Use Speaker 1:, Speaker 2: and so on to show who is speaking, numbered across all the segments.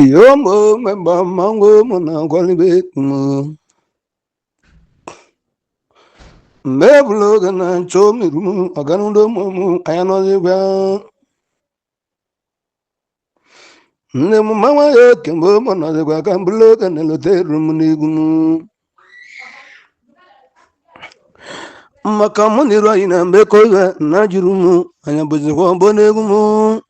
Speaker 1: Yomo memba mango mona kwalibe mo. Mebulo gana chomi rumu aganundo momu ayano zebya. Ne mu mama yo kembo mona zebya kambulo gana lote rumu nigumu. Makamu ni rwa ina mbeko ya najirumu anyabuzi kwa mbonegumu.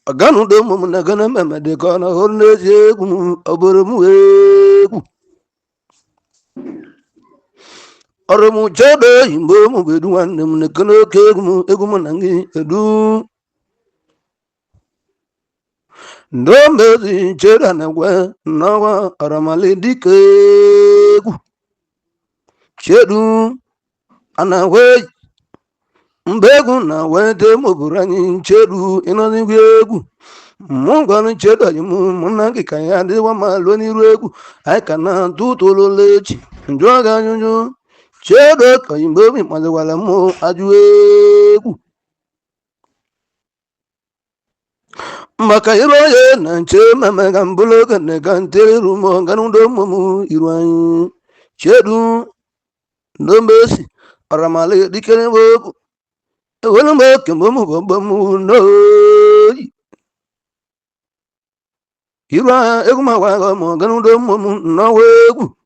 Speaker 1: Aganundo momu nagana meme dekana horne zegumu aboromu egu. Aramu chade imbo mu bedu wanne mu nekano kegumu egumu nangi edu. Ndombe zi cheda nagwe nawa aramali dikegu. Chedu anawe mbegu na wete muburanyi chedu inazingegu. Mungwani cheda jimu munangi kayade wa maloni regu. Aikana tutolo lechi njwaga nyunju. Chebe kayimbomi mwaze wala mo ajuegu. Makairo ye na chema megambulo kane kantere rumo ganundo momu irwanyi. Chedu ndombesi aramale dikene boku. Ewele mboke mbomu bombomu noi. Irwa eguma waga mo ganundo momu nawegu.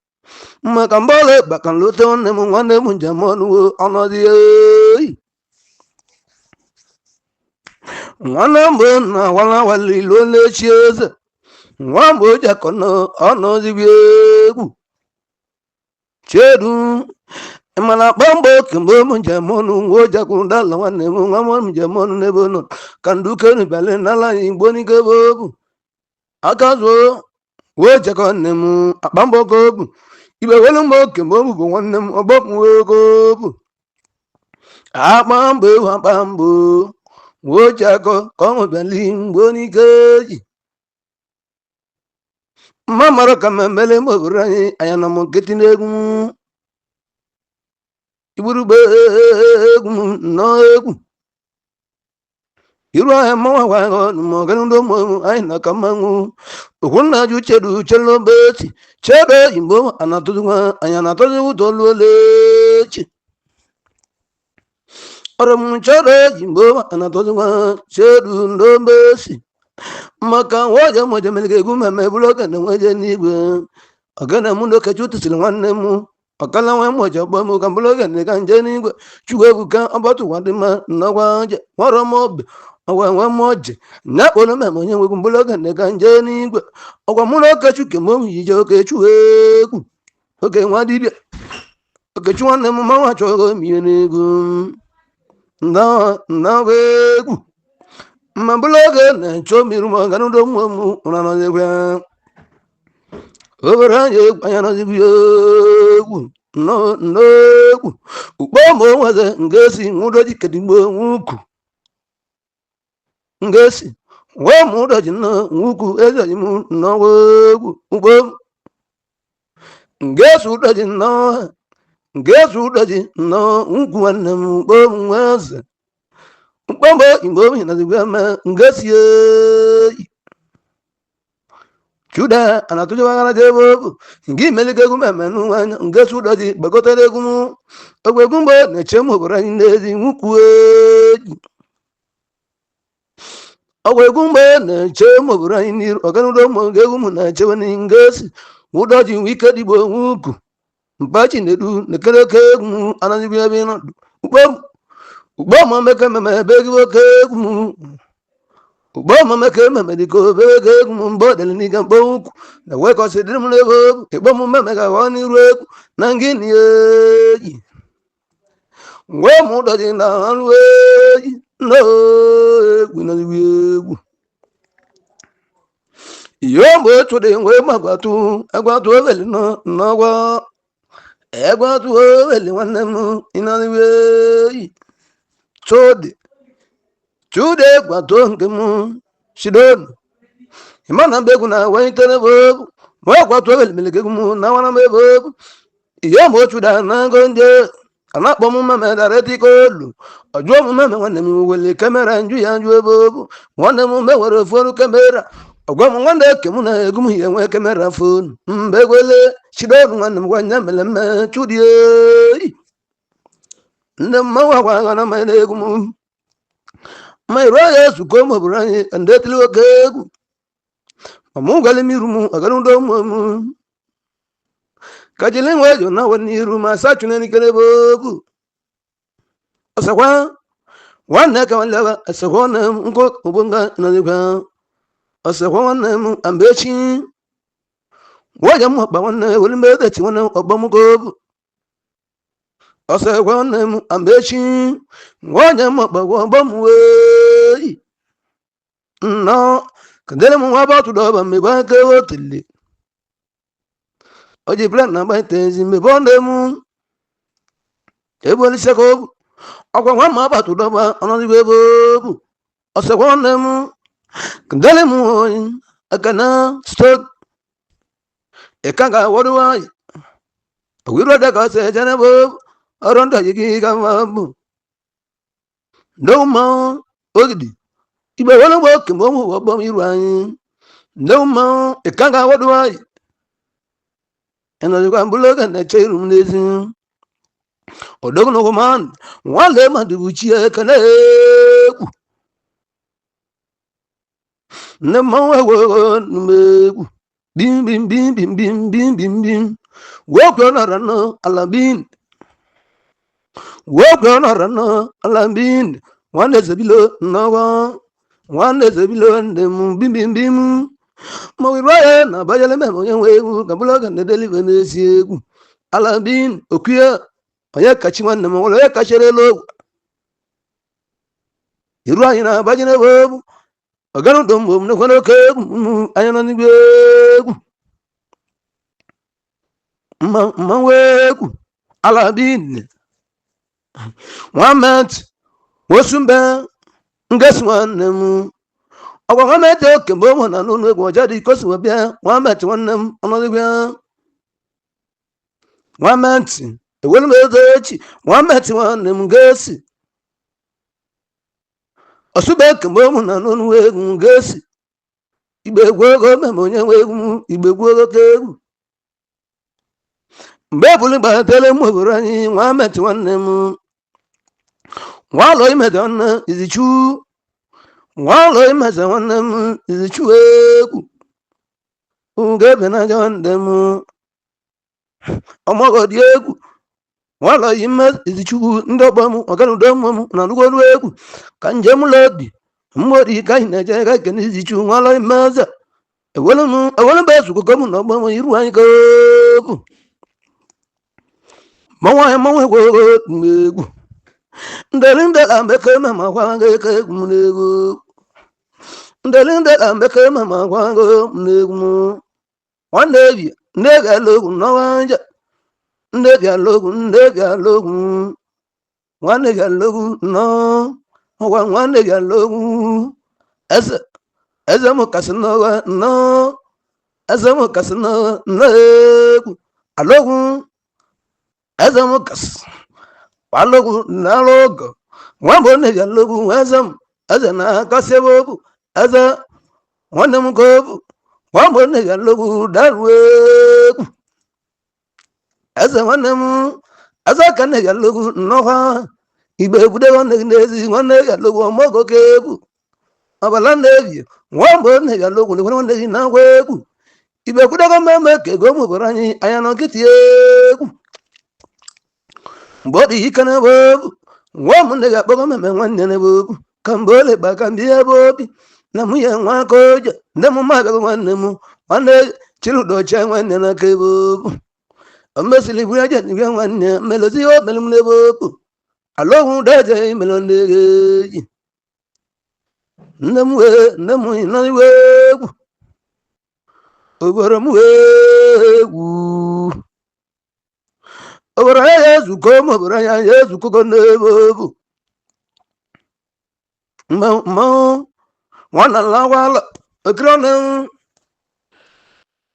Speaker 1: Makambale bakan lote one mu wane mu jamonu onodie. Wana mbo na wala wali lole chieze. Wambo jakono onozibiegu. Chedu emana bambo kimbo mu jamonu woja kundala wane mu ngamon mu jamonu nebono. Kanduke ni bale nala imboni kebobu. Akazo woja kone mu bambo kobu. Ibe wele mboke mbomu go wanne mbomu wego. Abambo abambo. Wojako kongo belim boni keji. Mamara kamembele mburani ayana moketine gu. Iburu be gu no gu. Irwa mawa wango moganundo mo ayna kamangu. Ukuna ju chedu chelo beti. Chebe imbo anatuzwa ayana tozu tolwelechi. Aramu chebe imbo anatuzwa chedu ndombesi. Maka waja moja melike gume mebuloka na waja nigwe. Agana mundo kachuti silwanne mu. Akala wa moja bomu kambuloka ne kanje nigwe. Chugwe kuka abatu wadima na waja. Waramobe. Awa moja. Na kono memo nyewe kumbuloka ne kanje nigwe. Awa muloka chuke mo yijo ke chuweku. Oke wadibia. Oke chuwane mu mawa chogo miyenigu. Na wegu. Mambuloga na chomiru maganundo mu unano zebya. Oberanje ayano zebya. No. Ubomo waze ngesi ngudoji kedimbo nguku. Ngesi wa mudoji na nguku ezaji mu na wegu. Ubom ngesi udoji na nguku wane mu ubom waze. Mbombo imbomi na zibama ngasiye. Chuda anatuja wangana jebo. Ngi melike kumemenu wanya ngasu daji bagotere kumu. Ogwe kumbo na chemo kurani nezi mukweji. Ogwe kumbo na chemo kurani niru. Okanudo monge kumu na chewa ni ngasi. Udaji wikedi bo wuku. Mpachi nedu nekeleke kumu anazibia bina. Ubama meke meme begi woke kumu. Ubama meke meme diko begi kumu. Mbodele nika mboku. Na weko sidimu lebo. Ibomu meme kawani rweku. Nangini yeji. Wemu daji na alweji. No egu na ziwegu. Yombo chode ngwe magwatu. Agwatu weli na wa. Agwatu weli wanemu. Inaziweji. Chude kwa tonge mu shidono. Imana mbegu na waitene bobu. Mwa kwa tuwele milike kumu na wana mbegu. Iyo mo chuda na ngonje. anakpọ m mmemme dara dịka olu ọjụọ m mmemme nwanne m wele kamera nju ya njụ ebe obu nwanne m mgbe nwere oforu kamera ọgwa m nwanne eke m na-egwu m ihe nwe kamera fonu mgbe gwele chidoru nwanne m gwanya mere mme chudie ndị mmanwụ agwa na mmanya na-egwu m ma iru ahịa ezuko m obodo anyị ka ndị etili oke egwu ma mụ gwara m iru m agara ndo ụmụ m ka jili nwe ejo na wani iru ma sachu na nikere bobu asakwa nwanne ka nwanne ba asakwa na nko ubunga na dikwa asakwa nwanne m ambechi waja mu ba nwanne wali mbe da ti nwanne ogba mu ko asakwa nwanne m ambechi waja mu ba ogba mu we no kadele mu wa ba tu do ba me ba ke wotili oji plan na ba tenzi me bonde mu eboli seko akwa nwa ma ba tu do ba ono di bebo asakwa nwanne m kadele mu akana stock ekanga woduwa wiro da ka se jana bo aronda yigi ga mabu ndo ma ogidi ibe wala bo ke mo mo bo mi ru anyi ndo ma ekanga woduwa ena ga mbulo ga na cheru mnezi odogo no man wale ma duchi ekane ku ne ma wo megu bim bim bim bim bim bim bim bim wokyo na rano alabin wokyo na rano alabin wane zebilo nawa wane zebilo ndem bim bim bim mo wiroye na bayale me mo yenwe kabulo ga ndeli venesi egu alabin okuya oya kachi nwanne mo wole kachere iru anyị na bajine bobu oganu dombo ne kono ke ayana ni egwu mmanwegwu alabin Muhammad wosumbe ngesi nwanne m ọgwa Muhammad oke mgbe ụmụ na n'ụlọ egwu ọjọọ dị ikosi webịa Muhammad nwanne m ọnọdụbịa Muhammad ewelu m ego echi Muhammad nwanne m ngesi ọsụbe oke mgbe ụmụ na n'ụlọ egwu ngesi igbe egwu ego meme onye nwe egwu igbe egwu ego ka egwu mgbe ebulu gbatere m obodo anyị Muhammad nwanne m nwalo imede nwanne izichu nwalo imeze nwanne m izichu egwu ngebe na nwanne m ọmọgọ dị egwu nwalo ime izichu ndị ọgbọ m ọganudo m na lugolu egwu ka njem lodi mmodi ka anyị na-eje ga kene izichu nwalo imeze ewelu mbe ezugogo m na ọgbọ m iru anyị ka egwu manwa egwu egwu ndelinde la mbeke mama kwange ke kumnego ndelinde la mbeke mama kwange mnego wandevi ndega logu nawanja ndega logu wanega logu no wanega logu eze mo kasino no eze mo kasino nego alogu eze mo kas palogu nalogo wambo nega logu wazam aza na kasebobu aza wane mkobu wambo nega logu darweku aza wane mu aza kanega logu noha ibe bude wane nezi wane nega logu omogo kebu abalande vyo wambo nega logu ni wane negi na weku ibe bude kwa meme kego mubaranyi ayano kitieku mbodi ikana bobu womunde ga bogo meme nwanne ne bobu kambole bakambia bobi na muye nwakoja nde mu maga nwanne mu nwanne chiludo cha nwanne na ke bobu ambesili buya ni nwanne melozi o melum ne bobu alohu daje melonde ge nemu na webu oboro mu webu oboro yezu komo oboro yezu kuko nebobu ma wana la wala akrona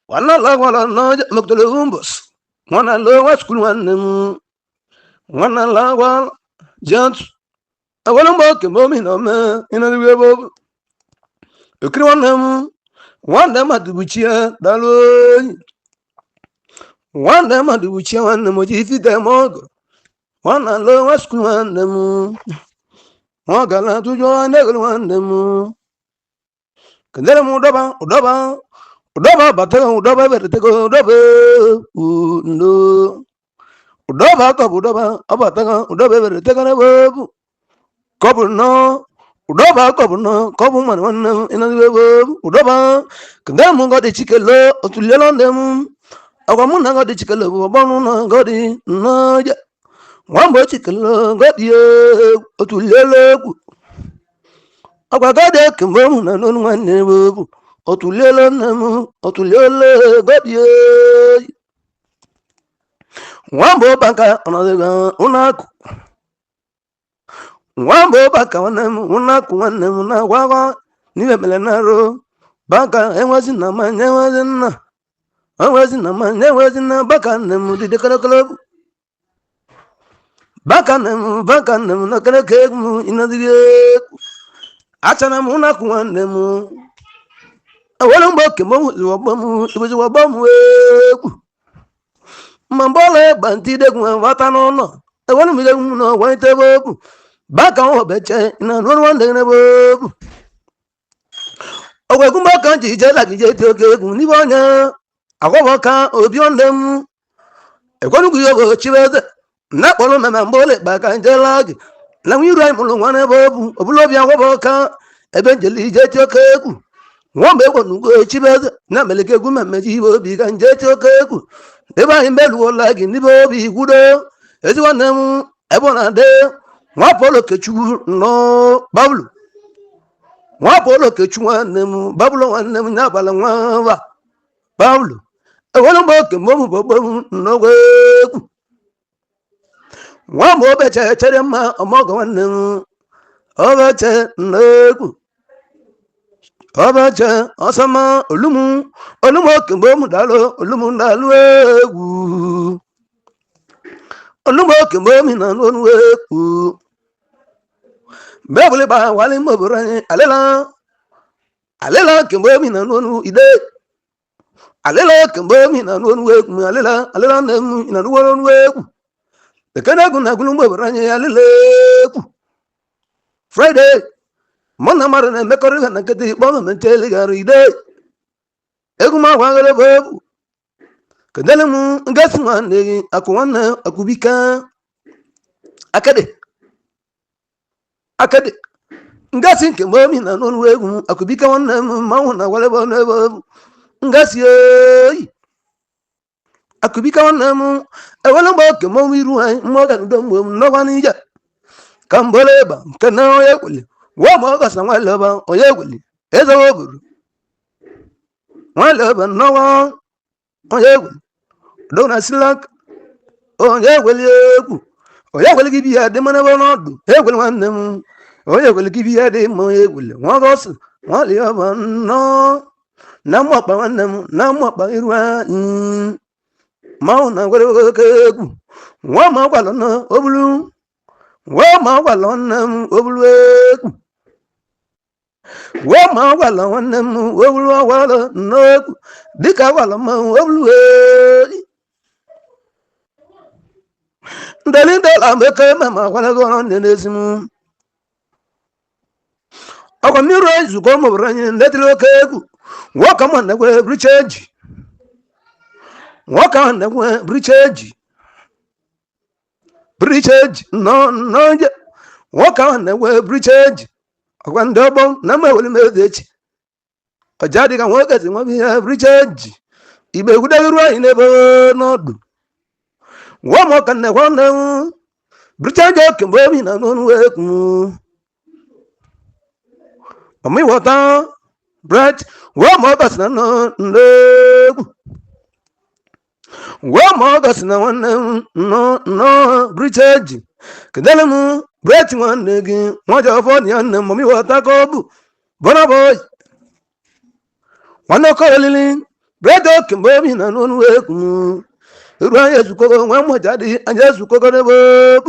Speaker 1: wana la wala no maktule umbos wana lo wa skul wannem Wana la wa jant awala mba ke momi na me ina ni webo ekri wanda madubuchia dalo wanda madubuchia wana moji fite mogo wana lo wasku wanda mu wagala tujo wanda wanda mu kendere mu udaba batega udaba bertego udaba undo udaba ka udaba abatega udaba bertega na babu kobu no udaba kobu no kobu man wana ina babu udaba kendere mu ngode chikelo otulelo ndemu agwamu na ngode chikelo bobu na ngode naja wambo chikelo ngode otulelo agwagade kimbo na nonu nwanne babu otulelo nemu otulelo ngode wambo baka onadega unaku wambo baka wanemu unaku wanemu na wawa niwe melenaro baka enwazi na manya wazina enwazi na manya wazina baka nemu dide kalakala baka nemu na kalake mu inadige achana mu unaku wanemu awala mboke mo wabamu ibuzi wabamu mambole bantide kwa watano no awala mi no waite bobu baka o beche na no wande ne bobu ogwe kumba kan ji je la je to ke gun ni bonya agwo ka obi ondem ekwonu ku yo chibeze na polo me mambole baka je la gi la wi rai mu lo wane bobu obulo bi agwo ka ebe je je to ke gun won be kwonu ku chibeze na meleke gun memeji bobi kan je to ke gun eba imbelu ola gi ni bobi gudo ezi wanem ebona de nwa polo kechu no bablu nwa polo kechu wanem bablu wanem na bala nwa ba bablu ewolo mbo ke mo bobo no gwe nwa mo be chere ma omogo wanem obeche neku obeche osama olumu ke mo dalo olumu dalu egwu olumbo ke mo mi na no weku bebule ba wale mo burani alela ke mo mi na no ide alela ke mo mi na no weku alela na mi na no weku de kana guna gulumbo burani alele ku friday mona mara na mekori na kete bo me tele garu ide eguma wangale bebu kedele mu ngasi mande akwana akubika akade ngasi nke momi na nonu wegu akubika wana mawu na wale bone bebu ngasi akubika wana mu ewele mbo ke momi ruai mo ga ndo mo no wani ja kambole ba kana oye kuli wa mo ga san wale ba oye kuli ezo woburu wale ba no wa oye kuli dona silak onye gwele egwu onye gwele gị biya dị mana bụ n'ọdụ egwele nwanne m onye gwele gị biya dị mma egwele nwa gọsị nwali ọba nnọ na mmụọkpa nwanne m na mmụọkpa iru anyị manwụ na gwele oke egwu nwa ma gwalọ na obulu nwa ma gwalọ nwanne m obulu egwu nwa ma gwalọ nwanne m obulu ọgwalọ nnọọ dịka gwalọ ma obulu egwu ndeli la meke mama kwala go ndenezimu akwa miru ezuko mo branye ndetilo kegu woka manda kwe bricheji woka manda kwe bricheji no je woka manda kwe bricheji akwa ndobo na mewele mezechi ajadi kan woka zi mo bi bricheji ibe gudagiru ine bo nodu womo kan ne wona bricheji kembo mi na nonu weku omi wota bread womo gasna no ndegu womo gasna wona no bricheji kedelemu bread wona gi moja foni anne momi wota ko bu bona boy wana ko lili bread kembo mi na nonu weku Raya Zuko, one more daddy, and just Zuko never.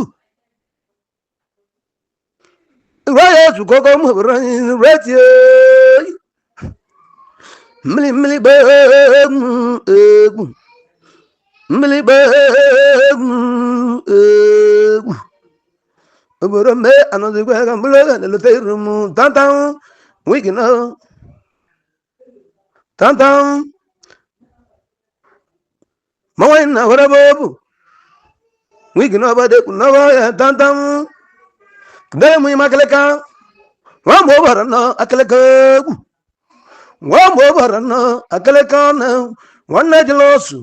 Speaker 1: Raya Zuko, running red, Millie Bag, Millie Bag, over a man, another way, and the room, downtown, we can know, downtown, Moina, whatever, we can know about it, no, downtown, then we make a car, one over, no, a calico, one over, no, a calico, one night loss.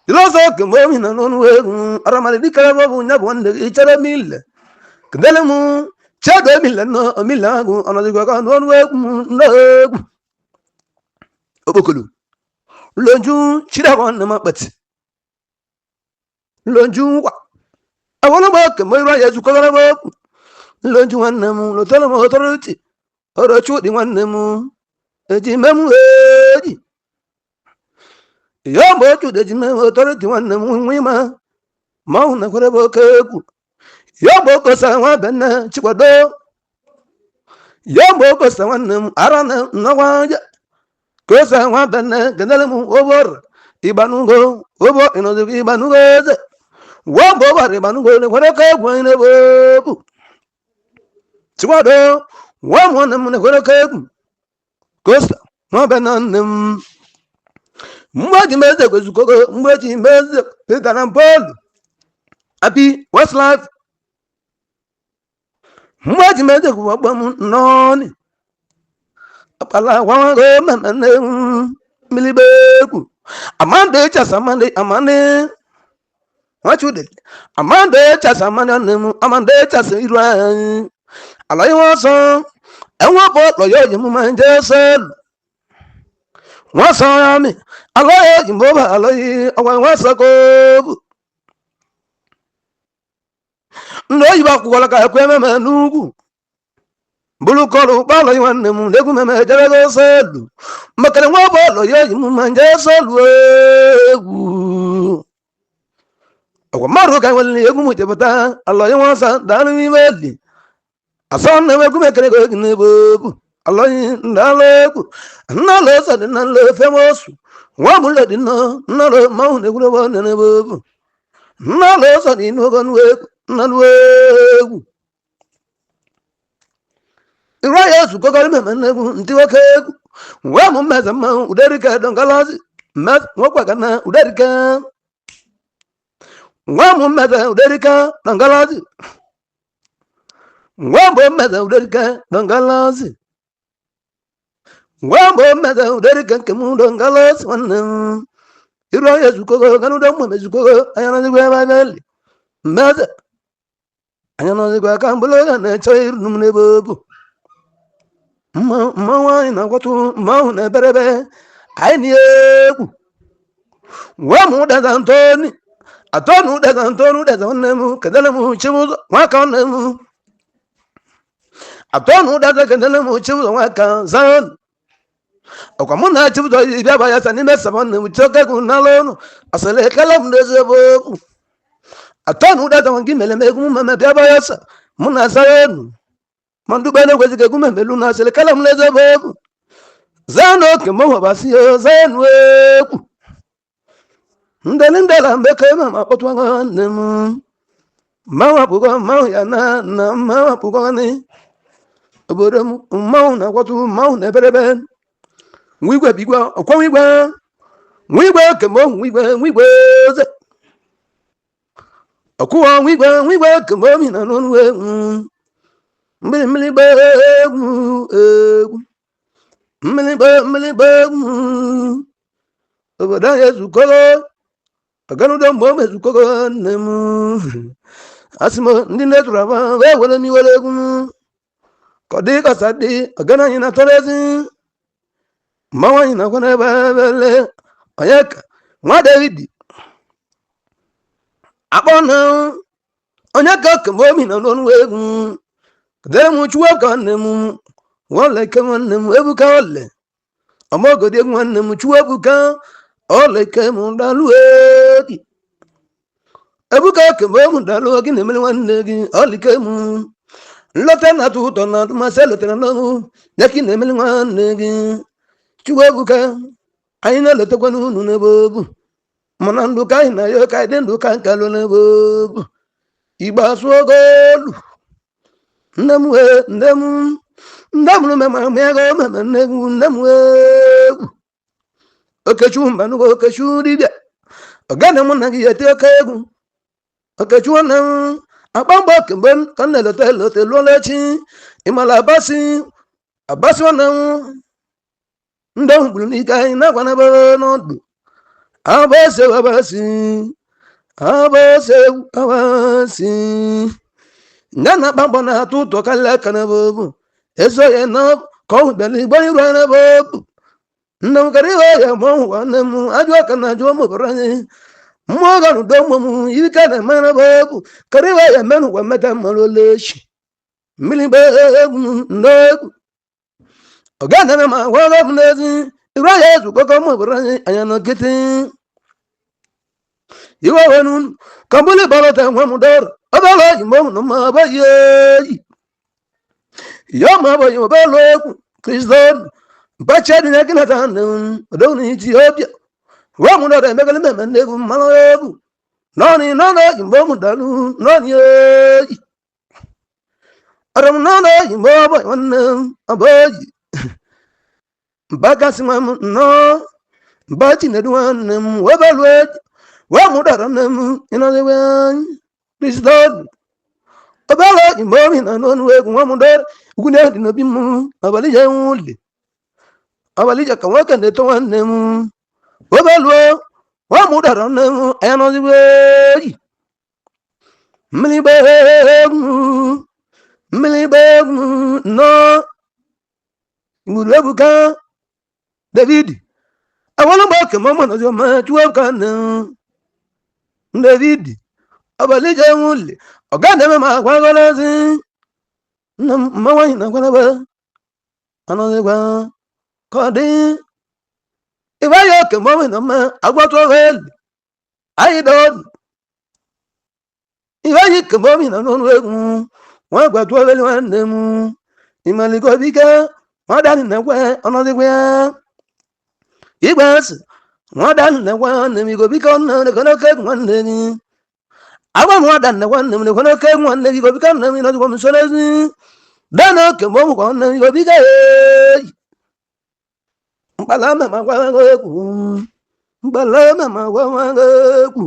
Speaker 1: Iloso ke mo mina non we aramali di kala babu nya bonde ichara mil kedele mu chado mil no milagu anadi ga non we no obokulu lonju chira wan ma bat lonju wa awolo ba ke mo ra yesu ko ga ba lonju wan mu lo tolo mo toroti oro chu di wan mu eji memu eji Yambo to the Jimmy authority one women. Mount a Kurabo Kaku. Yambo Kosawa Bena Chiquado. Yambo Kosawan Arana Nawaja. Kosawa Bena Ganalamu over. Ibanugo over in the Ibanugo. Wambo Ibanugo, what a cab wine of Chiquado. One the what a cab. Costa. No Benan. Mwaji meze kuzukoko, mwaji meze pitanan Paul. Happy what's life? Mwaji meze kuwabamu noni. Apala wango mamane milibeku. Amande chasamande amande. Wachude. Amande chasamande anemu. Amande chasirwa. Alayi waso. Ewa po loyo jimu manje sel. Wọ́n sọ ara mi alóye ìbò bá alóye ọwọ́ ìwọ́n sọ kóòbù ndó yìí bá kú wọlé ká ẹkú ẹmẹ́mẹ́ nùgù bulukọlù pálọ̀ yìí wọn nìmú lẹ́gùn mẹ́mẹ́ jẹ́rẹ́gẹ́ sẹ́lù mọ̀kẹ́lẹ́ wọ́n bọ̀ lọ́yẹ́ yìí mú máa ń jẹ́ sẹ́lù ewu ọ̀wọ̀ márùn ká wọlé egún mú jẹ́bọ̀tá alóye wọn sá dánú wíwẹ́lì àsán náà egún mẹ́kẹ́lẹ́ kò ní bòbù alóye ndálẹ́kù nnálẹ́ sọ̀dẹ̀ nnálẹ́ fẹ́mọ́sù wọ́n múlẹ̀ dínà nnálẹ́ máwùn ẹ̀kúrẹ́ wọ́n nẹ́nẹ́ bòbù nnálẹ́ sọ̀dẹ̀ inú ọgọ́ nnálẹ́kù ìrọ̀ yẹn sùn kọ́kọ́rí mẹ́mẹ́ nẹ́kù ntí wọ́n kẹ́kù wọ́n mú mẹ́sàn máa udẹ́rìkẹ́ dọ̀nkálásì wọ́n pàgà náà udẹ́rìkẹ́ wọ́n mú mẹ́sàn udẹ́rìkẹ́ dọ̀nkálásì wọ́n mú mẹ́sàn udẹ́rìkẹ́ dọ̀nkálásì Wambo mega uderi kanke mundo ngalos wanam iro yesu ko ganu do mo mesu ko ayana ni gwa bali mega ayana ni gwa kambulo na choir numne bobu ma wa ina kwatu ma na berebe ayni egu wa mu da antoni atonu da wanemu kadala mu chibu wa ka wanemu atonu da kadala mu chibu wa ka zan Okamuna chibudo ibaba ya sani mesabon muchoke kunalono asale kalam ndezebo atonu data wangi meleme kumama baba ya sa muna sayenu mandu bene kwezike kumemelu na asale kalam ndezebo zano kemo basio zanwe ndela mbeke mama potwanga nemu mawa pugo mawa ya na mawa pugo ni obodo mawa na kwatu mawa na berebe Wigwe bigwa okwa wigwe kemo wigwe ze okuwa wigwe kemo mina nonwe mbili ba oboda yesu kolo aganu do mo yesu kolo nemu asimo ndi netura ba we wele mi wele kodi kasadi agana ina torezi Mawai na kone babele ayaka nwa David abona onyaka kemomi na non wegu demu chuwa kanemu wala kemonemu ebuka wale amogo de nwanemu chuwa buka ole ke mu daluegi ebuka ke mu daluegi ne mele wanne gi ole ke mu lote na tu to na ma se lote na no yaki ne mele wanne gi chuwebuka aina lote kwanu nu ne bobu mana ndu kai na yo kai den du kan kalo ne bobu igba suogolu ndemu ndemu ndemu me ma me go me negu ndemu okechu mbanu okechu dibia ogana mo na yete okegu okechu na agbamba kemben kan le te lo lechi imala abasi na ndemu bulu ni kai na kwana ba no du abase ngana bambo na tu to kala kana bobu eso ye no ko beli bani rana bobu no kari ya mo wana mu ajwa kana jo mo brani mo ga no do mo yika na mana bobu kari ya menu wa mata maloleshi mili bobu no ogana ma wa ga mnezi ira yesu ko mo brani ayano kiti iwa wenun kambule balata wa mudar abala imam no ma baye yo ma baye balo kriston bacha dina kina tan do ni ethiopia wa mudar me kale me ne gu malabu noni nono imam dalu noni aram nono imam baye wannan abayi bagasi mam no bachi ne duwan wa balwe wa mudar nam ina de wan kriston abala imami na non we ku mudar gune dina bimu abali ya wuli abali ya kawaka ne to wanne mu wabalwo wa mudar nam eno ziwe mili beg no murebuka david awala ba ke mama na zo ma tuwa kan david abali ya wuli ogane me ma kwa golazi na mawai na kwa ba anoze kwa kodi iwa yo ke mama na ma agwato wel ai don iwa yi ke mama na non we wa agwato wel wanne mu imali ko bika wa dan na kwa anoze kwa igwas wa dan na kwa ne mi go bika na ko na ke wanne ni awa mo dan na wanne ne ko na ke wanne go bika na mi na ko msolezi dana ke mo ko na go bika mbalama magwaku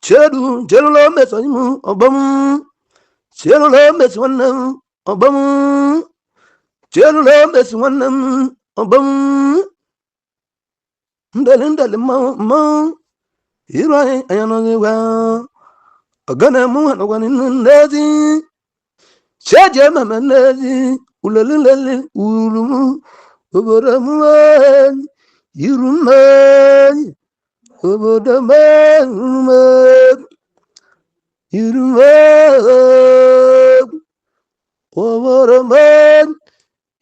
Speaker 1: chedu lo meso mu obam chedu lo meso wannan obam chedu lo meso wannan obam ndalin ma iro ayano wa agana mu hano kwani ndazi cheje mama ndazi ulalilal ulumu obodaman yirumman obodaman yirumman obodaman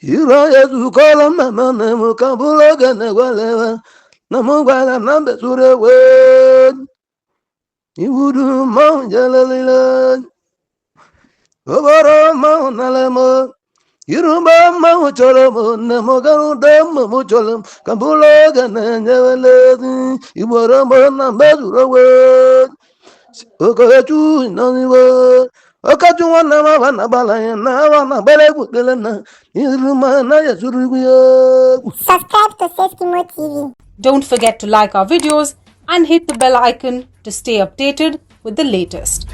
Speaker 1: yiraya zukola mama namo kabulaga na walewa namo wala nambe surewe iwudu ma jalalilan obodaman nalamo Yirumba mahucholam namogaru dam mucholam kambuloga nanyavaledi iboramba nambazurawe okachu naniwa okachu wana balaya na wana beleku delana yiruma na yasuriya.
Speaker 2: Subscribe to Seskimo TV.
Speaker 3: Don't forget to like our videos and hit the bell icon to stay updated with the latest.